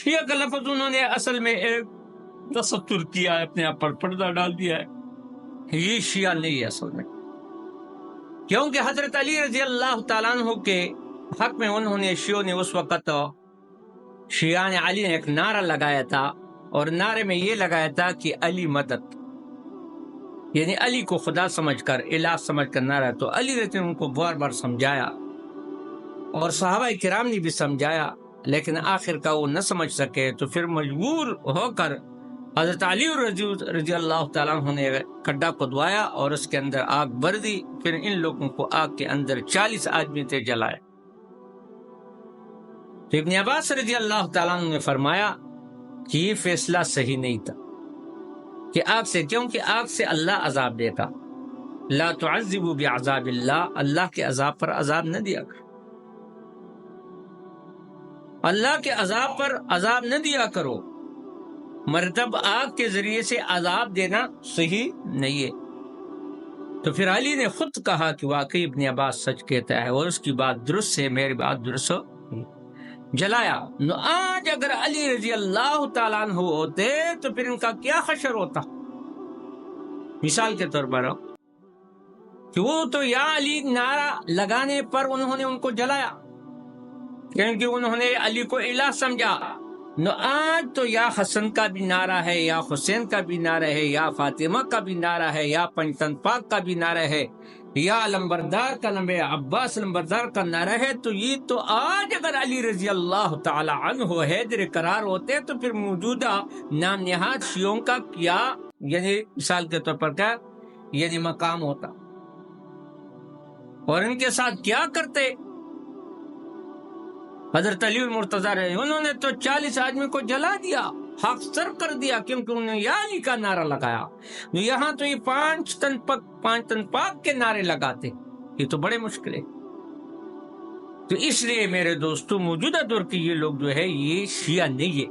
شیعہ کا لفظ انہوں نے اصل میں ایک تستر کیا ہے، اپنے آپ پر پردہ ڈال دیا ہے، یہ شیعہ نہیں ہے اصل میں، کیونکہ حضرت علی رضی اللہ تعالیٰ عنہ کے حق میں انہوں نے شیعوں نے اس وقت شیعان علی نے ایک نعرہ لگایا تھا، اور نعرے میں یہ لگایا تھا کہ علی مدد، یعنی علی کو خدا سمجھ کر، الہ سمجھ کر نعرہ. تو علی رضی ان کو بار بار سمجھایا اور صحابہ کرام نے بھی سمجھایا، لیکن آخر کا وہ نہ سمجھ سکے، تو پھر مجبور ہو کر حضرت علی رضی اللہ تعالیٰ عنہ نے کھڈا کھدوایا اور اس کے اندر آگ بھر دی. پھر ان لوگوں کو آگ کے اندر 40 آدمی تھے جلائے. تو ابن عباس رضی اللہ تعالیٰ عنہ نے فرمایا کہ یہ فیصلہ صحیح نہیں تھا کہ آگ سے، کیونکہ آگ سے اللہ عذاب دے گا. لا تعذبوا بعذاب اللہ، اللہ کے عذاب پر عذاب نہ دیا کرو، اللہ کے عذاب پر عذاب نہ دیا کرو. مرتب آگ کے ذریعے سے عذاب دینا صحیح نہیں ہے. تو پھر علی نے خود کہا کہ واقعی ابن عباس سچ کہتا ہے اور اس کی بات درست ہے، میری بات درست ہو، جلایا. نو آج اگر علی رضی اللہ تعالیٰ عنہ ہوتے تو پھر ان کا کیا حشر ہوتا؟ مثال کے طور پر کہ وہ تو یا علی نعرہ لگانے پر انہوں نے ان کو جلایا کیونکہ انہوں نے علی کو الہ سمجھا. نو آج تو یا حسن کا بھی نعرہ ہے، یا حسین کا بھی نعرہ ہے، یا فاطمہ کا بھی نعرہ ہے، یا پنجتن پاک کا بھی نعرہ ہے، یا لمبردار کا نعرہ ہے، عباس لمبردار کا نعرہ ہے. تو یہ تو آج اگر علی رضی اللہ تعالی عنہ حیدر قرار ہوتے تو پھر موجودہ نام نہاد شیعوں کا کیا، یعنی مثال کے طور پر کیا یعنی مقام ہوتا، اور ان کے ساتھ کیا کرتے. حضرت علی المرتضیٰ رہے، انہوں نے تو 40 آدمی کو جلا دیا، خاک سر کر دیا، کیونکہ انہوں نے یا علی کا نعرہ لگایا. یہاں تو یہ پانچ تن پاک کے نعرے لگاتے، یہ تو بڑے مشکل ہے. تو اس لیے میرے دوستو موجودہ دور کے یہ لوگ جو ہے یہ شیعہ نہیں ہے.